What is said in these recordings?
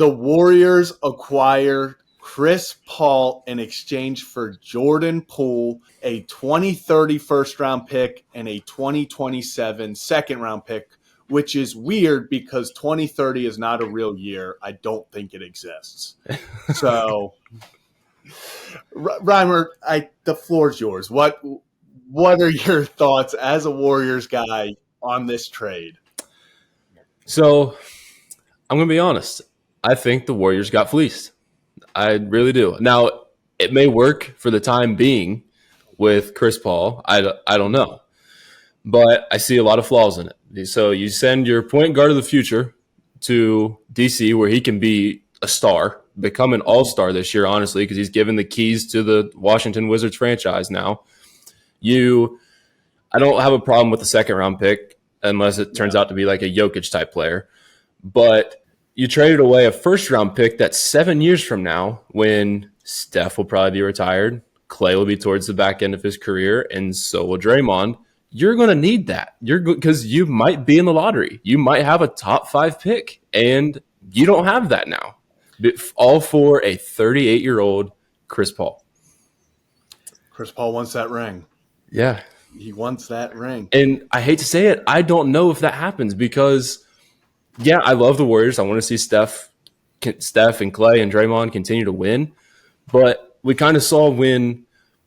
The Warriors acquire Chris Paul in exchange for Jordan Poole, a 2030 first-round pick, and a 2027 second-round pick, which is weird because 2030 is not a real year. I don't think it exists. So, Reimer, the floor's yours. What are your thoughts as a Warriors guy on this trade? So, I'm going to be honest. I think the Warriors got fleeced. I really do. Now, it may work for the time being with Chris Paul. I don't know. But I see a lot of flaws in it. So you send your point guard of the future to DC where he can be a star, become an all-star this year, honestly, because he's given the keys to the Washington Wizards franchise now. I don't have a problem with the second-round pick unless it turns out to be like a Jokic-type player. But you traded away a first-round pick that's 7 years from now when Steph will probably be retired, Klay will be towards the back end of his career, and so will Draymond. You're going to need that. Because you might be in the lottery. You might have a top 5 pick, and you don't have that now. All for a 38-year-old Chris Paul. Chris Paul wants that ring. Yeah. He wants that ring. And I hate to say it, I don't know if that happens because – yeah, I love the Warriors. I want to see Steph and Klay and Draymond continue to win. But we kind of saw when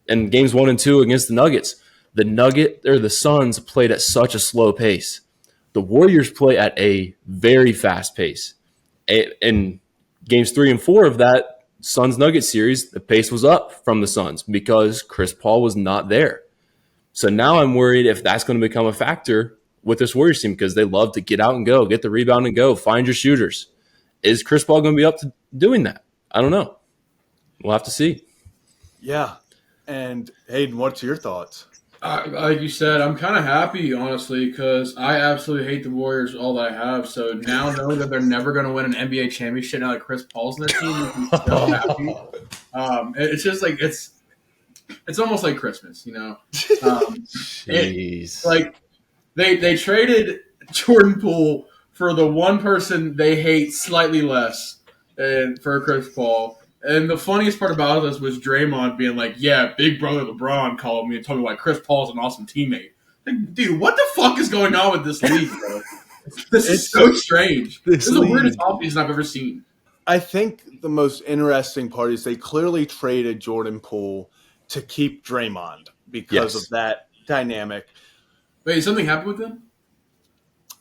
in games 1 and 2 against the Nuggets, the Suns played at such a slow pace. The Warriors play at a very fast pace. In games 3 and 4 of that Suns-Nuggets series, the pace was up from the Suns because Chris Paul was not there. So now I'm worried if that's going to become a factor with this Warriors team because they love to get out and go, get the rebound and go, find your shooters. Is Chris Paul going to be up to doing that? I don't know. We'll have to see. Yeah. And Hayden, what's your thoughts? Like you said, I'm kind of happy, honestly, because I absolutely hate the Warriors all that I have. So now knowing that they're never going to win an NBA championship now that Chris Paul's in the team, I'm so happy. It's just like it's almost like Christmas, you know. Jeez. They traded Jordan Poole for the one person they hate slightly less for Chris Paul. And the funniest part about this was Draymond being like, yeah, big brother LeBron called me and told me why Chris Paul's an awesome teammate. Like, dude, what the fuck is going on with this league, bro? This is so strange. This is the weirdest offseason I've ever seen. I think the most interesting part is they clearly traded Jordan Poole to keep Draymond because of that dynamic. Wait, something happened with them?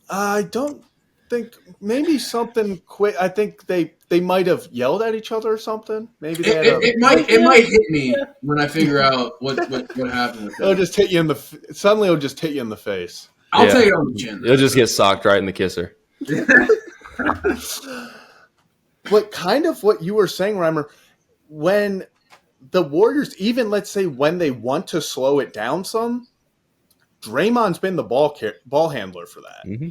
I don't think – maybe something quick. I think they might have yelled at each other or something. Maybe they had it might hit me when I figure out what happened with them. It'll just hit you in the – suddenly it'll just hit you in the face. I'll take it on the chin. You'll just get socked right in the kisser. But kind of what you were saying, Reimer, when the Warriors, even let's say when they want to slow it down some, Draymond's been the ball handler for that. Mm-hmm.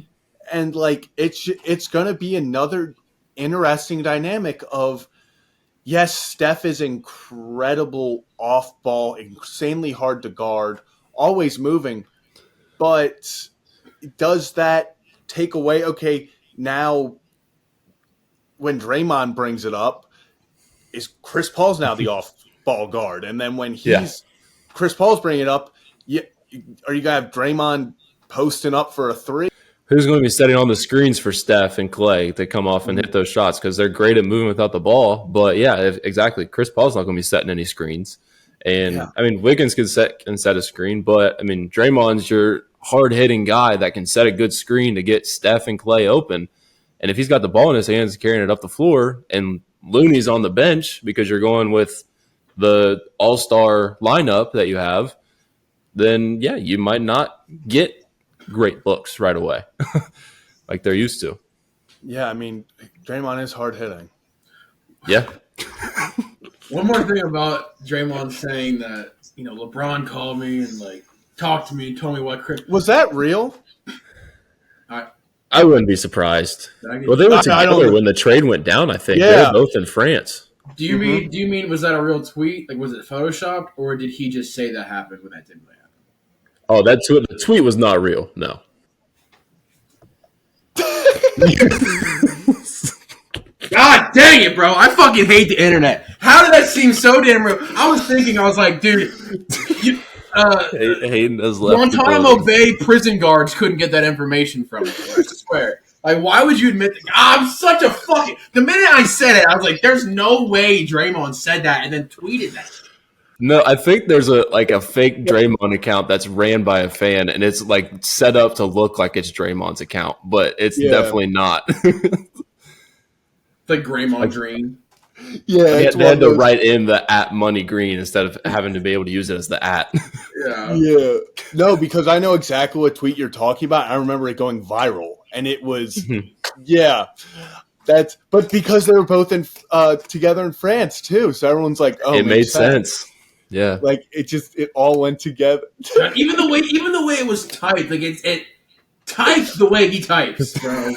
And like it's going to be another interesting dynamic of, yes, Steph is incredible off ball, insanely hard to guard, always moving, but does that take away, okay, now when Draymond brings it up, is Chris Paul's now the off-ball guard? And then when Chris Paul's bringing it up, are you going to have Draymond posting up for a three? Who's going to be setting on the screens for Steph and Klay to come off and hit those shots? Because they're great at moving without the ball. But, exactly. Chris Paul's not going to be setting any screens. And, Wiggins can set a screen. But, Draymond's your hard-hitting guy that can set a good screen to get Steph and Klay open. And if he's got the ball in his hands carrying it up the floor and Looney's on the bench because you're going with the all-star lineup that you have, then, you might not get great looks right away like they're used to. Yeah, Draymond is hard-hitting. Yeah. One more thing about Draymond saying that, LeBron called me and, talked to me, told me what Chris... Was that real? I wouldn't be surprised. Well, they were together when the trade went down, I think. Yeah. They were both in France. Do you mean was that a real tweet? Like, was it photoshopped, or did he just say that happened when that didn't really happen? Oh, the tweet was not real. No. God dang it, bro. I fucking hate the internet. How did that seem so damn real? I was thinking, I was like, dude, Hayden has left the Guantanamo building. Bay prison guards couldn't get that information from it. I swear. Like, why would you admit that? I'm such a fucking. The minute I said it, I was like, there's no way Draymond said that and then tweeted that. No, I think there's a fake Draymond account that's ran by a fan, and it's like set up to look like it's Draymond's account, but it's definitely not. The Draymond Dream. Yeah, They had to write in the @moneygreen instead of having to be able to use it as the @ Yeah. Yeah. No, because I know exactly what tweet you're talking about. I remember it going viral, and it was, yeah. But because they were both in together in France too, so everyone's like, "Oh, it made sense." Yeah, like it all went together. Even the way it was typed, like it types the way he types, bro.